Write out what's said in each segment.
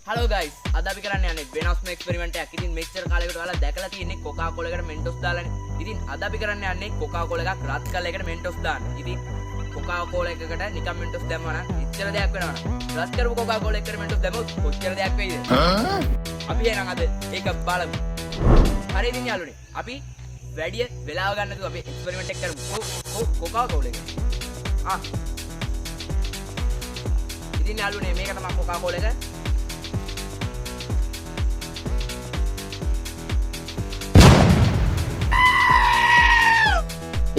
Hello guys, අද අපි කරන්න යන්නේ වෙනස්ම එක්ස්පෙරිමන්ට් එකක්. ඉතින් මෙච්චර කාලයකට ඔයාලා දැකලා තියෙන්නේ කොකාකෝලා එකට මෙන්ටොස් දාලානේ. ඉතින් අද අපි කරන්න යන්නේ කොකාකෝලා එකක් රත් කරලා එකට මෙන්ටොස් දාන්න. ඉතින් කොකාකෝලා එකකට නිකන් මෙන්ටොස් දැම්මම නම් ඉච්චර දෙයක් වෙනවා නේද? රත් කරපු කොකාකෝලා එකට මෙන්ටොස් දැම්මොත් කොච්චර දෙයක් වෙයිද? අපි එහෙනම් අද ඒක බලමු. හරි ඉතින් යාළුවනේ. අපි වැඩි වෙලාව ගන්න නැතුව අපි එක්ස්පෙරිමන්ට් එක කරමු. කොකාකෝලා එක. ඉතින් යාළුවනේ මේක තමයි කොකාකෝලා එක.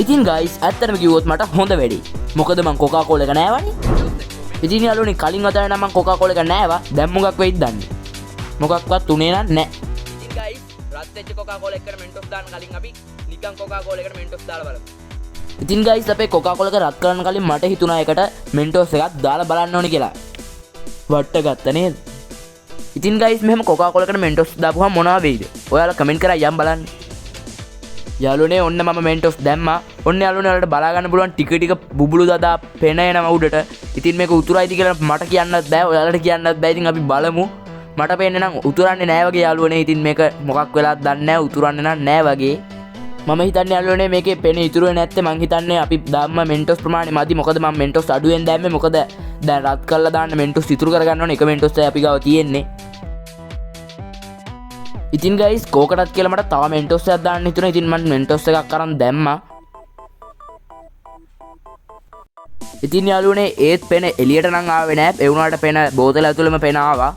ඉතින් ගයිස් ඇත්තටම කිව්වොත් මට හොඳ වැඩි. මොකද මං කොකාකෝලා එක නෑවනේ. ඉතින් යාළුවනේ කලින් වතාවේ නම් මං කොකාකෝලා එක නෑවා. දැන් මොකක් වෙයිද දන්නේ. මොකක්වත් උනේ නෑ. ඉතින් ගයිස් රත් වෙච්ච කොකාකෝලා එකට මෙන්ටොස් දාන්න කලින් අපි නිකන් කොකාකෝලා එකට මෙන්ටොස් දාලා බලමු. ඉතින් ගයිස් අපේ කොකාකෝලා එක රත් කරන්න කලින් මට හිතුණා එකට මෙන්ටොස් එකක් දාලා බලන්න ඕනේ කියලා. වට්ට ගත්තා නේද? ඉතින් ගයිස් මෙහෙම කොකාකෝලා එකට මෙන්ටොස් දාපුවම මොනවා වෙයිද? ඔයාලා කමෙන්ට් කරලා යම් බලන්න. යාළුවනේ ඔන්න මම මෙන්ටොස් දැම්මා. ඔන්න යාළුවනේ ඔයාලට බලා ගන්න පුළුවන් ටික ටික බුබුලු දදා පෙන එනවා උඩට. ඉතින් මේක උතුරයිද කියලා මට කියන්නත් බෑ. ඔයාලට කියන්නත් බෑ. ඉතින් අපි බලමු. මට පේන්නේ නම් උතුරන්නේ නෑ වගේ යාළුවනේ. ඉතින් මේක මොකක් වෙලාද දන්නේ නෑ. උතුරන්නේ නම් නෑ වගේ. මම හිතන්නේ යාළුවනේ මේකේ පෙන ඉතුරුවේ නැත්තේ. මං හිතන්නේ අපි දාම්ම මෙන්ටොස් ප්‍රමාණය මදි. මොකද මම මෙන්ටොස් අඩුවෙන් දැම්මේ. මොකද දැන් රත් කරලා දාන්න මෙන්ටොස් ඉතුරු කරගන්න ඕනේ. එක මෙන්ටොස් තමයි අපි ගාව තියෙන්නේ. ඉතින් ගයිස් කෝකටත් කියලා මට තව මෙන්ටොස් එකක් දාන්න හිතුණා. ඉතින් මම මෙන්ටොස් එකක් අරන් දැම්මා. ඉතින් යාළුවනේ ඒත් පෙන එළියට නම් ආවේ නෑ. ඒ වුණාට පෙන බෝතල ඇතුළෙම පෙන ආවා.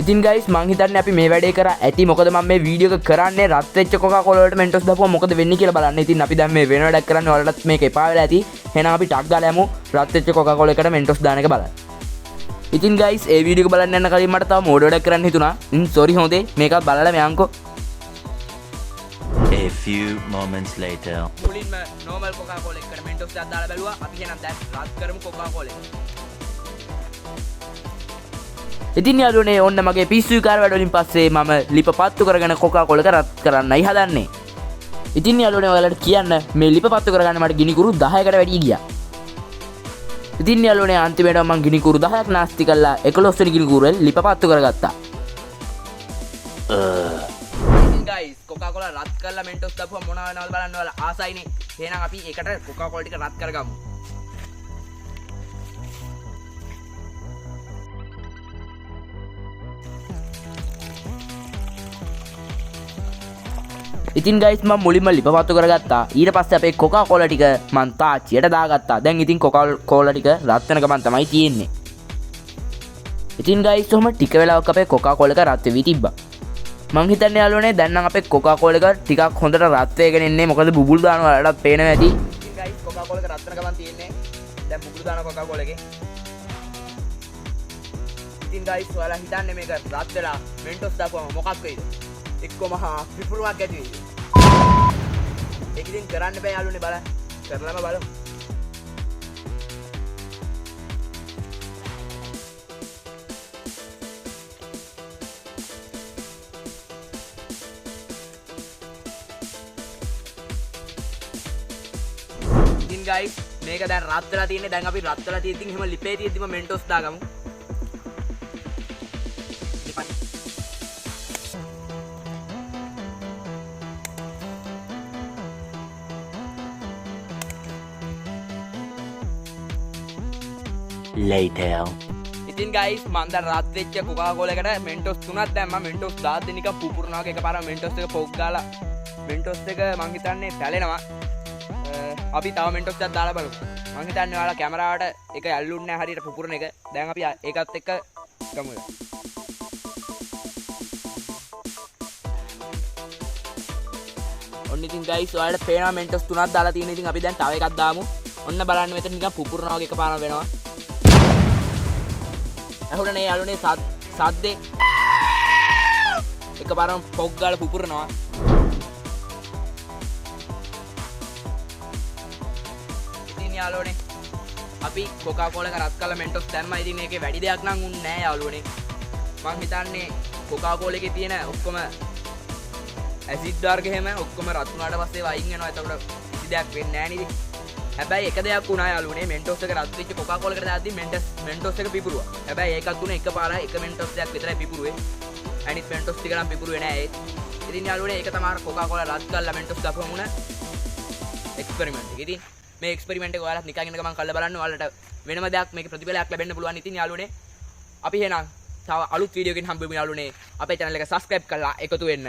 ඉතින් ගයිස් මං හිතන්නේ අපි මේ වැඩේ කරා ඇති. මොකද මම මේ වීඩියෝ එක කරන්නේ රත් වෙච්ච කොකාකෝලා වලට මෙන්ටොස් දාපුවා මොකද වෙන්නේ කියලා බලන්න. ඉතින් අපි දැන් මේ වෙන වැඩක් කරන්නේ ඔයාලටත් මේක එපා වෙලා ඇති. එහෙනම් අපි ටක් ගාලා යමු රත් වෙච්ච කොකාකෝලා එකට මෙන්ටොස් දාන එක බලන්න. ඉතින් ගයිස් ඒ වීඩියෝ එක බලන්න යන කලින් මට තව මෝඩ වැඩක් කරන්න හිතුණා. සෝරි හොඳේ මේකත් බලලා මෙයන්කෝ. A few moments later. මුලින්ම normal කොකාකෝලා එකට මෙන්ටොස් එකක් දාලා බැලුවා. අපි එහෙනම් දැන් රත් කරමු කොකාකෝලා එක. ඉතින් යාළුවනේ ඔන්න මගේ පිස්සු විකාර වැඩ වලින් පස්සේ මම ලිප පත්තු කරගෙන කොකාකෝලා එක රත් කරන්නයි හදන්නේ. ඉතින් යාළුවනේ ඔයාලට කියන්න මේ ලිප පත්තු කරගන්න මට ගිනිකුරු 10කට වැඩි ගියා. ඉතින් යාළුවනේ අන්තිමට මම ගිනිකුරු 10ක් නාස්ති කළා 11 වෙනි ගිනිකුරුවෙන් ලිප පත්තු කරගත්තා. ඉතින් ගයිස් කොකාකෝලා රත් කරලා මෙන්ටොස් දාපුවා මොනවා වෙනවද බලන්න ඔයාලා ආසයිනේ. එහෙනම් අපි ඒකට කොකාකෝලා ටික රත් කරගමු. ඉතින් ගයිස් මම මුලින්ම ලිප පත්තු කරගත්තා. ඊට පස්සේ අපේ කොකාකෝලා ටික මං තාච්චියට දාගත්තා. දැන් ඉතින් කොකාකෝලා ටික රත් වෙන ගමන් තමයි තියෙන්නේ. ඉතින් ගයිස් ඔහම ටික වෙලාවක් අපේ කොකාකෝලා එක රත් වෙවි තිබ්බා. මං හිතන්නේ යාළුවනේ දැන් නම් අපේ කොකාකෝලා එක ටිකක් හොඳට රත් වෙගෙන ඉන්නේ. මොකද බුබුලු දාන වලටත් පේනවා ඇති. ඉතින් ගයිස් කොකාකෝලා එක රත් වෙන ගමන් තියෙන්නේ. දැන් බුබුලු දාන කොකාකෝලා එකේ. ඉතින් ගයිස් ඔයාලා හිතන්නේ මේක රත් වෙලා මෙන්ටොස් දාපුවම මොකක් වෙයිද? එක්කම පිපුරුවක් ඇති වෙයි. ඒක ඉතින් කරන්න බෑ යාළුවනේ බලන්න. කරලාම බලමු. ඉතින් ගයිස් මේක දැන් රත් වෙලා තියෙන්නේ. දැන් අපි රත් වෙලා තියෙද්දි එහෙම ලිපේ තියෙද්දිම මෙන්ටොස් දාගමු. Later. ඉතින් ගයිස් මම දැන් රත් වෙච්ච කොකාකෝලා එකට මෙන්ටොස් තුනක් දැම්මා. මෙන්ටොස් 10 දෙනෙක් පුපුරනවා වගේ එකපාරම මෙන්ටොස් එක පොක් ගාලා මෙන්ටොස් එක මං හිතන්නේ පැලෙනවා. අපි තව මෙන්ටොස් එකක් දාලා බලමු. මං හිතන්නේ ඔයාලා කැමරාවට එක ඇල්ලුන්නේ නැහැ හරියට පුපුරන එක. දැන් අපි ඒකත් එක්ක ගමු. ඔන්න ඉතින් ගයිස් ඔයාලට පේනවා මෙන්ටොස් තුනක් දාලා තියෙන. ඉතින් අපි දැන් තව එකක් දාමු. ඔන්න බලන්න මෙතන නිකන් පුපුරනවා වගේ එකපාරම වෙනවා. ඇහුණනේ යාළුවනේ සද්දේ එකපාරම පොක් ගාලා පුපුරනවා. ඉතින් යාළුවනේ අපි කොකාකෝලා එක රත් කරලා මෙන්ටොස් දැම්මා. ඉතින් ඒකේ වැඩි දෙයක් නම් උන්නේ නැහැ යාළුවනේ. මං හිතන්නේ කොකාකෝලා එකේ තියෙන ඔක්කොම ඇසිඩ් වර්ග හැම ඔක්කොම රත් වුණාට පස්සේ වයින් වෙනවා. එතකොට කිසි දෙයක් වෙන්නේ නැහැ නේද? හැබැයි එක දෙයක් වුණා යාළුවනේ මෙන්ටෝස් එක රත් වෙච්ච කොකාකෝලා එකට දාද්දි මෙන්ටෝස් එක පිපුරුවා. හැබැයි ඒකත් උනේ එකපාරයි එක මෙන්ටෝස් එකක් විතරයි පිපුරුවේ. අනිත් මෙන්ටෝස් ටික නම් පිපුරුවේ නෑ ඒත්. ඉතින් යාළුවනේ ඒක තමයි කොකාකෝලා රත් කරලා මෙන්ටෝස් දාපුවම උන එක්ස්පෙරිමන්ට් එක. ඉතින් මේ එක්ස්පෙරිමන්ට් එක ඔයාලත් නිකන් ඉන්න ගමන් කරලා බලන්න. ඔයාලට වෙනම දෙයක් මේක ප්‍රතිඵලයක් ලැබෙන්න පුළුවන්. ඉතින් යාළුවනේ අපි එහෙනම් තව අලුත් වීඩියෝ එකකින් හම්බෙමු යාළුවනේ. අපේ channel එක subscribe කරලා එකතු වෙන්න.